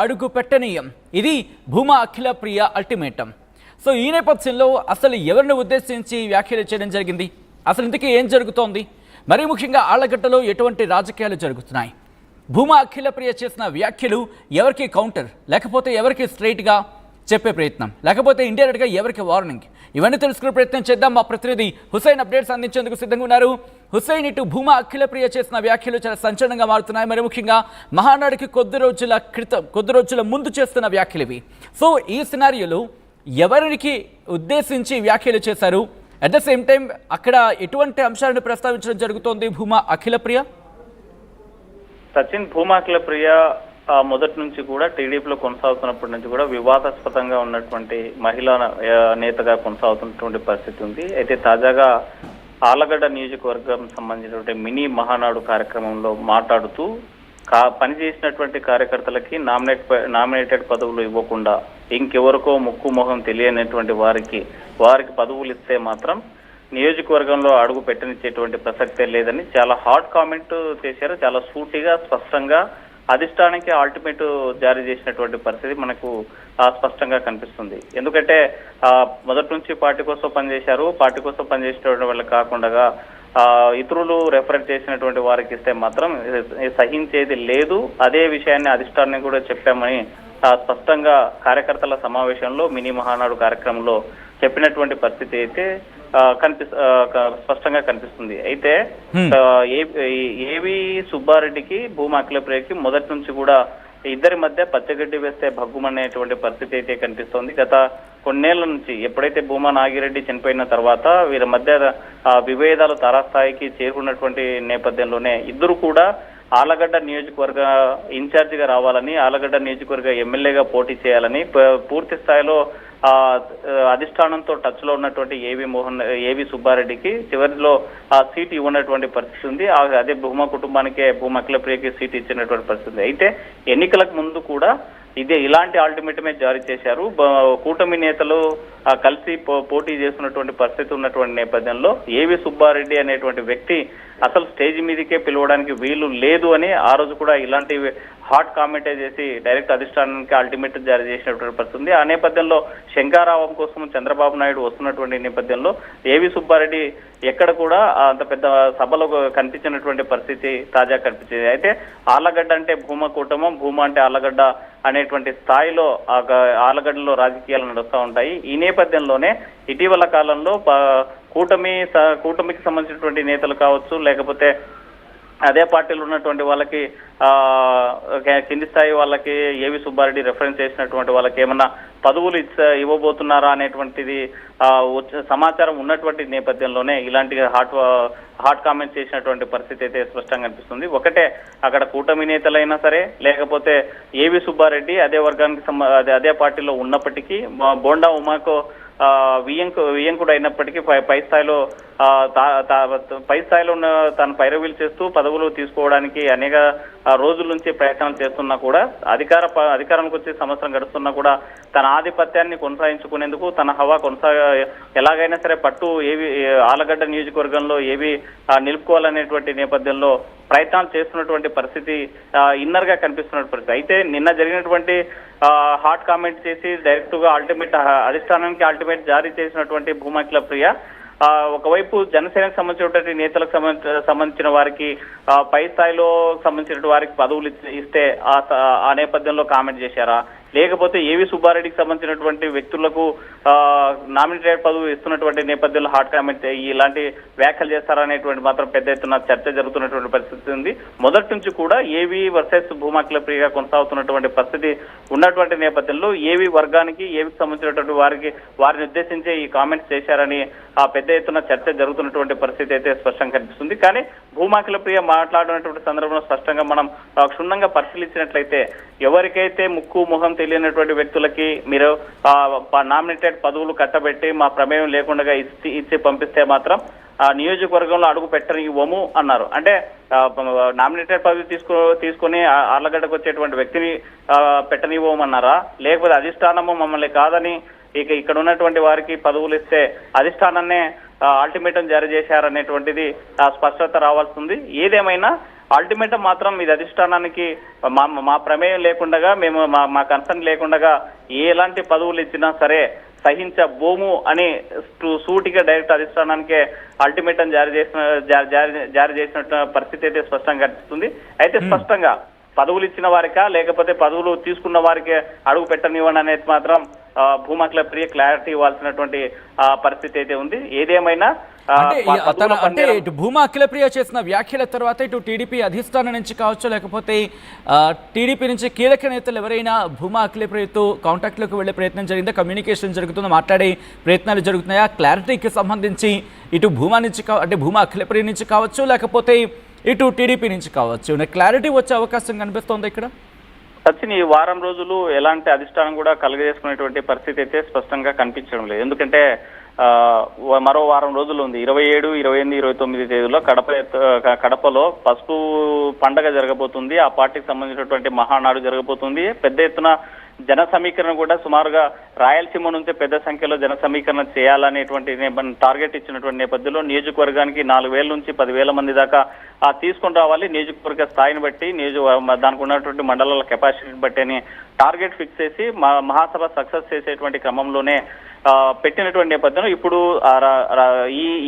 అడుగు పెట్టనీయం. ఇది Bhuma Akhila Priya ultimatum. So ఈ నేపథ్యంలో అసలు ఎవరిని ఉద్దేశించి వ్యాఖ్యలు చేయడం జరిగింది, అసలు ఇంతకీ ఏం జరుగుతోంది, మరీ ముఖ్యంగా ఆళ్లగడ్డలో ఎటువంటి రాజకీయాలు జరుగుతున్నాయి, భూమా అఖిల ప్రియ చేసిన వ్యాఖ్యలు ఎవరికి కౌంటర్, లేకపోతే ఎవరికి స్ట్రైట్గా చెప్పే ప్రయత్నం, లేకపోతే ఇండైరెక్ట్గా ఎవరికి వార్నింగ్, ఇవన్నీ తెలుసుకునే ప్రయత్నం చేద్దాం. మా ప్రతినిధి హుసైన్ అప్డేట్స్ అందించేందుకు సిద్ధంగా ఉన్నారు. హుసైన్, ఇటు భూమా అఖిల ప్రియ చేసిన వ్యాఖ్యలు చాలా సంచలనంగా మారుతున్నాయి. మరి ముఖ్యంగా మహానాడుకి కొద్ది రోజుల ముందు చేస్తున్న వ్యాఖ్యలు ఇవి. సో ఈ సినారియోలో ఎవరికి ఉద్దేశించి వ్యాఖ్యలు చేశారు, అట్ ద సేమ్ టైం అక్కడ ఎటువంటి అంశాలను ప్రస్తావించడం జరుగుతోంది భూమా అఖిల ప్రియ? సచిన్, భూమా అఖిల ప్రియ మొదటి నుంచి కూడా టీడీపీలో కొనసాగుతున్నప్పటి నుంచి కూడా వివాదాస్పదంగా ఉన్నటువంటి మహిళా నేతగా కొనసాగుతున్నటువంటి పరిస్థితి ఉంది. అయితే తాజాగా ఆళ్లగడ్డ నియోజకవర్గం సంబంధించినటువంటి మినీ మహానాడు కార్యక్రమంలో మాట్లాడుతూ పనిచేసినటువంటి కార్యకర్తలకి నామినేటెడ్ పదవులు ఇవ్వకుండా ఇంకెవరికో ముక్కు మొహం తెలియనటువంటి వారికి పదవులు ఇస్తే మాత్రం నియోజకవర్గంలో అడుగు పెట్టనిచ్చేటువంటి ప్రసక్తే లేదని చాలా హాట్ కామెంట్ చేశారు. చాలా సూటిగా స్పష్టంగా అధిష్టానానికి అల్టిమేట్ జారీ చేసినటువంటి పరిస్థితి మనకు స్పష్టంగా కనిపిస్తుంది. ఎందుకంటే మొదటి నుంచి పార్టీ కోసం పనిచేశారు. పార్టీ కోసం పనిచేసేటువంటి వాళ్ళు కాకుండా ఇతరులు రెఫర్ చేసినటువంటి వారికి ఇస్తే మాత్రం సహించేది లేదు. అదే విషయాన్ని అధిష్టానానికి కూడా చెప్పామని స్పష్టంగా కార్యకర్తల సమావేశంలో మినీ మహానాడు కార్యక్రమంలో చెప్పినటువంటి పరిస్థితి అయితే స్పష్టంగా కనిపిస్తుంది. అయితే ఏవి సుబ్బారెడ్డికి భూమా అఖిల ప్రియకి మొదటి నుంచి కూడా ఇద్దరి మధ్య పచ్చగడ్డి వేస్తే భగ్గుమనేటువంటి పరిస్థితి అయితే కనిపిస్తోంది. గత కొన్నేళ్ల నుంచి ఎప్పుడైతే భూమా నాగిరెడ్డి చనిపోయిన తర్వాత వీరి మధ్య విభేదాలు తారాస్థాయికి చేరుకున్నటువంటి నేపథ్యంలోనే ఇద్దరు కూడా ఆళ్లగడ్డ నియోజకవర్గ ఇన్ఛార్జిగా రావాలని, ఆళ్లగడ్డ నియోజకవర్గ ఎమ్మెల్యేగా పోటీ చేయాలని పూర్తి స్థాయిలో అధిష్టానంతో టచ్ లో ఉన్నటువంటి ఏవి సుబ్బారెడ్డికి చివరిలో ఆ సీట్ ఇవ్వనటువంటి పరిస్థితి ఉంది. అదే భూమా కుటుంబానికే భూమా అఖిల ప్రియకి సీట్ ఇచ్చినటువంటి పరిస్థితి. అయితే ఎన్నికలకు ముందు కూడా ఇలాంటి అల్టిమేటమే జారీ చేశారు. కూటమి నేతలు కలిసి పోటీ చేస్తున్నటువంటి పరిస్థితి ఉన్నటువంటి నేపథ్యంలో ఏవి సుబ్బారెడ్డి అనేటువంటి వ్యక్తి అసలు స్టేజ్ మీదకే పిలవడానికి వీలు లేదు అని ఆ రోజు కూడా ఇలాంటి హాట్ కామెంటే చేసి డైరెక్ట్ అధిష్టానానికి అల్టిమేట్ జారీ చేసినటువంటి పరిస్థితి. ఆ నేపథ్యంలో శంకారావం కోసం చంద్రబాబు నాయుడు వస్తున్నటువంటి నేపథ్యంలో ఏవి సుబ్బారెడ్డి ఎక్కడ కూడా అంత పెద్ద సభలో కనిపించినటువంటి పరిస్థితి తాజా కనిపించింది. అయితే ఆళ్లగడ్డ అంటే భూమా కూటమం, భూమా అంటే ఆళ్లగడ్డ అనేటువంటి స్థాయిలో ఆళ్లగడ్డలో రాజకీయాలు నడుస్తూ ఉంటాయి. ఈ నేపథ్యంలోనే ఇటీవల కాలంలో కూటమికి సంబంధించినటువంటి నేతలు కావచ్చు, లేకపోతే అదే పార్టీలో ఉన్నటువంటి వాళ్ళకి కింది స్థాయి వాళ్ళకి ఏవి సుబ్బారెడ్డి రెఫరెన్స్ చేసినటువంటి వాళ్ళకి ఏమన్నా పదవులు ఇవ్వబోతున్నారా అనేటువంటిది సమాచారం ఉన్నటువంటి నేపథ్యంలోనే ఇలాంటి హాట్ కామెంట్స్ చేసినటువంటి పరిస్థితి అయితే స్పష్టంగా కనిపిస్తుంది. ఒకటే అక్కడ కూటమి నేతలైనా సరే, లేకపోతే ఏవి సుబ్బారెడ్డి అదే వర్గానికి అదే పార్టీలో ఉన్నప్పటికీ బోండా ఉమాకు వియ్యంకుడు అయినప్పటికీ పై స్థాయిలో ఉన్న తను పైరవీలు చేస్తూ పదవులు తీసుకోవడానికి అనేక రోజుల నుంచి ప్రయత్నాలు చేస్తున్నా కూడా అధికారానికి వచ్చే సంవత్సరం గడుస్తున్నా కూడా తన ఆధిపత్యాన్ని కొనసాగించుకునేందుకు తన హవా ఎలాగైనా సరే పట్టు ఆళ్లగడ్డ నియోజకవర్గంలో నిలుపుకోవాలనేటువంటి నేపథ్యంలో ప్రయత్నాలు చేస్తున్నటువంటి పరిస్థితి ఇన్నర్ గా కనిపిస్తున్న పరిస్థితి. అయితే నిన్న జరిగినటువంటి హాట్ కామెంట్ చేసి డైరెక్ట్ గా అధిష్టానానికి అల్టిమేట్ జారీ చేసినటువంటి భూమా అఖిల ప్రియ ఒకవైపు జనసేనకు సంబంధించినటువంటి నేతలకు సంబంధించిన వారికి పై స్థాయిలో సంబంధించిన వారికి పదవులు ఇస్తే ఆ నేపథ్యంలో కామెంట్ చేశారా, లేకపోతే ఏవి సుబ్బారెడ్డికి సంబంధించినటువంటి వ్యక్తులకు నామినేటెడ్ పదవి ఇస్తున్నటువంటి నేపథ్యంలో హాట్ కామెంట్ ఇలాంటి వ్యాఖ్యలు చేస్తారనేటువంటి మాత్రం పెద్ద ఎత్తున చర్చ జరుగుతున్నటువంటి పరిస్థితి ఉంది. మొదటి నుంచి కూడా ఏవి వర్సెస్ భూమా అఖిల ప్రియగా కొనసాగుతున్నటువంటి పరిస్థితి ఉన్నటువంటి నేపథ్యంలో ఏవి వర్గానికి ఏవికి సంబంధించినటువంటి వారిని ఉద్దేశించి ఈ కామెంట్స్ చేశారని పెద్ద ఎత్తున చర్చ జరుగుతున్నటువంటి పరిస్థితి అయితే స్పష్టంగా కనిపిస్తుంది. కానీ భూమా అఖిల ప్రియ మాట్లాడినటువంటి సందర్భంలో స్పష్టంగా మనం క్షుణ్ణంగా పరిశీలించినట్లయితే ఎవరికైతే ముక్కు మొహం తెలియనటువంటి వ్యక్తులకి మీరు నామినేటెడ్ పదవులు కట్టబెట్టి మా ప్రమేయం లేకుండా ఇచ్చి పంపిస్తే మాత్రం నియోజకవర్గంలో అడుగు పెట్టనివ్వము అన్నారు. అంటే నామినేటెడ్ పదవి తీసుకొని ఆళ్లగడ్డకు వచ్చేటువంటి వ్యక్తిని పెట్టనివ్వమన్నారా, లేకపోతే అధిష్టానము మమ్మల్ని కాదని ఇక్కడ ఉన్నటువంటి వారికి పదవులు ఇస్తే అధిష్టానాన్నే అల్టిమేటం జారీ చేశారనేటువంటిది స్పష్టత రావాల్సింది. ఏదేమైనా అల్టిమేటం మాత్రం ఇది అధిష్టానానికి మా ప్రమేయం లేకుండా మేము మా కన్సర్న్ లేకుండా ఎలాంటి పదవులు ఇచ్చినా సరే సహించబోము అని సూటిగా డైరెక్ట్ అధిష్టానానికే అల్టిమేటం జారీ చేసినట్టు పరిస్థితి అయితే స్పష్టంగా కనిపిస్తుంది. అయితే స్పష్టంగా పదవులు ఇచ్చిన వారికా లేకపోతే పదవులు తీసుకున్న వారికే అడుగు పెట్టనివ్వండి అనేది మాత్రం భూమా అఖిలప్రియ క్లారిటీ ఇవ్వాల్సినటువంటి పరిస్థితి అయితే ఉంది. ఏదేమైనా అంటే ఇటు భూమా అఖిలప్రియ చేసిన వ్యాఖ్యల తర్వాత ఇటు టీడీపీ అధిష్టానం నుంచి కావచ్చు, లేకపోతే టీడీపీ నుంచి కీలక నేతలు ఎవరైనా భూమా అఖిలప్రియతో కాంటాక్ట్లోకి వెళ్లే ప్రయత్నం జరిగిందా, కమ్యూనికేషన్ జరుగుతుందా, మాట్లాడే ప్రయత్నాలు జరుగుతున్నాయా? క్లారిటీకి సంబంధించి ఇటు భూమా నుంచి అంటే భూమా అఖిలప్రియ నుంచి కావచ్చు, లేకపోతే ఇటు టీడీపీ నుంచి కావచ్చు, క్లారిటీ వచ్చే అవకాశం కనిపిస్తోంది ఇక్కడ? సచిన్, ఈ వారం రోజులు ఎలాంటి అధిష్టానం కూడా కలుగజేసుకునేటువంటి పరిస్థితి అయితే స్పష్టంగా కనిపించడం లేదు. ఎందుకంటే మరో వారం రోజులు ఉంది. 27, 28, 29 తేదీలో కడపలో పసుపు పండగ జరగబోతుంది. ఆ పార్టీకి సంబంధించినటువంటి మహానాడు జరగబోతుంది. పెద్ద ఎత్తున జన సమీకరణ కూడా సుమారుగా రాయలసీమ నుంచి పెద్ద సంఖ్యలో జన సమీకరణ చేయాలనేటువంటి టార్గెట్ ఇచ్చినటువంటి నేపథ్యంలో నియోజకవర్గానికి 4,000 నుంచి 10,000 మంది దాకా తీసుకొని రావాలి. నియోజకవర్గ స్థాయిని బట్టి దానికి ఉన్నటువంటి మండలాల కెపాసిటీని బట్టి అని టార్గెట్ ఫిక్స్ చేసి మహాసభ సక్సెస్ చేసేటువంటి క్రమంలోనే పెట్టినటువంటి నేపథ్యంలో ఇప్పుడు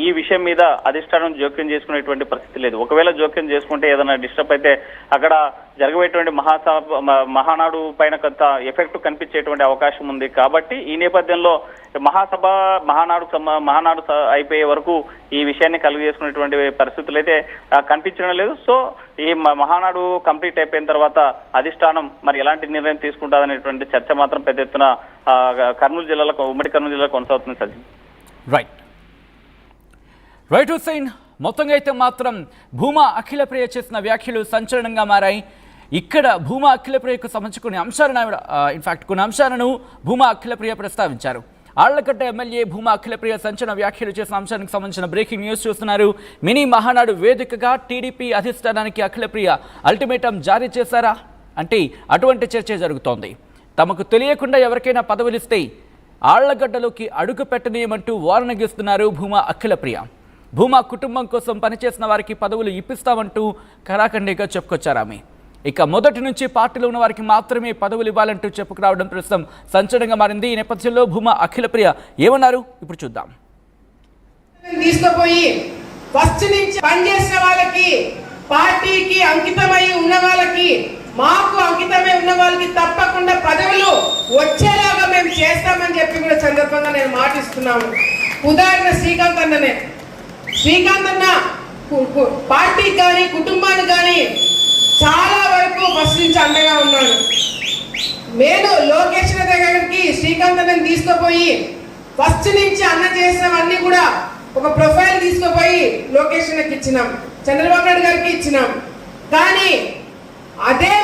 ఈ విషయం మీద అధిష్టానం జోక్యం చేసుకునేటువంటి పరిస్థితి లేదు. ఒకవేళ జోక్యం చేసుకుంటే ఏదైనా డిస్టర్బ్ అయితే అక్కడ జరగబోయేటువంటి మహానాడు పైన కొంత ఎఫెక్ట్ కనిపించేటువంటి అవకాశం ఉంది. కాబట్టి ఈ నేపథ్యంలో మహానాడు అయిపోయే వరకు ఈ విషయాన్ని కలుగజేసుకునేటువంటి పరిస్థితులు అయితే కనిపించడం లేదు. సో ఈ మహానాడు కంప్లీట్ అయిపోయిన తర్వాత అధిష్టానం మరి ఎలాంటి నిర్ణయం తీసుకుంటారనేటువంటి చర్చ మాత్రం పెద్ద ఎత్తున ఉమ్మడి కర్నూలు జిల్లాలో కొనసాగుతుంది. సచిన్, రైట్ హుస్సేన్, మొత్తంగా అయితే మాత్రం భూమా అఖిలప్రియ చేసిన వ్యాఖ్యలు సంచలనంగా మారాయి. ఇక్కడ భూమా అఖిలప్రియకు సంబంధించి కొన్ని అంశాలను భూమా అఖిలప్రియ ప్రస్తావించారు. ఆళ్లగడ్డ ఎమ్మెల్యే భూమా అఖిలప్రియ సంచలన వ్యాఖ్యలు చేసిన అంశానికి సంబంధించిన బ్రేకింగ్ న్యూస్ చూస్తున్నారు. మినీ మహానాడు వేదికగా టీడీపీ అధిష్టానానికి అఖిలప్రియ అల్టిమేటం జారీ చేశారా అంటే అటువంటి చర్చ జరుగుతోంది. తమకు తెలియకుండా ఎవరికైనా పదవులిస్తే ఆళ్లగడ్డలోకి అడుగు పెట్టనీయమంటూ వారణగిస్తున్నారు భూమా అఖిలప్రియ. భూమా కుటుంబం కోసం పనిచేసిన వారికి పదవులు ఇప్పిస్తామంటూ కరాఖండిగా చెప్పుకొచ్చారు ఆమె. ఇక మొదటి నుంచి పార్టీలో ఉన్న వారికి మాత్రమే పదవులు ఇవ్వాలంటూ చెప్పుకురావడం ప్రస్తుతం సంచలనంగా మారింది. ఈ నేపథ్యంలో భూమా అఖిలప్రియ ఏమన్నారు ఇప్పుడు చూద్దాం. తీసుకుపోయి ఫస్ట్ నుంచి పనిచేసిన వాళ్ళకి, పార్టీకి అంకితమై ఉన్న వాళ్ళకి, మాకు అంకితమై ఉన్న వాళ్ళకి తప్పకుండా పదవులు వచ్చేలాగా మేము చేస్తామని చెప్పి కూడా సందర్భంగా నేను మాటిస్తున్నాను. ఉదాహరణ శ్రీకాంత్ అన్న పార్టీకి కానీ కుటుంబానికి కానీ చాలా వరకు ఫస్ట్ నుంచి అండగా ఉన్నాడు. నేను లోకేష్ దగ్గరికి శ్రీకాంత్ అన్నని తీసుకుపోయి ఫస్ట్ నుంచి అన్న చేసినవన్నీ కూడా ఒక ప్రొఫైల్ తీసుకుపోయి లోకేష్ అన్నకి ఇచ్చినాం, చంద్రబాబు నాయుడు గారికి ఇచ్చినాం. కానీ అదే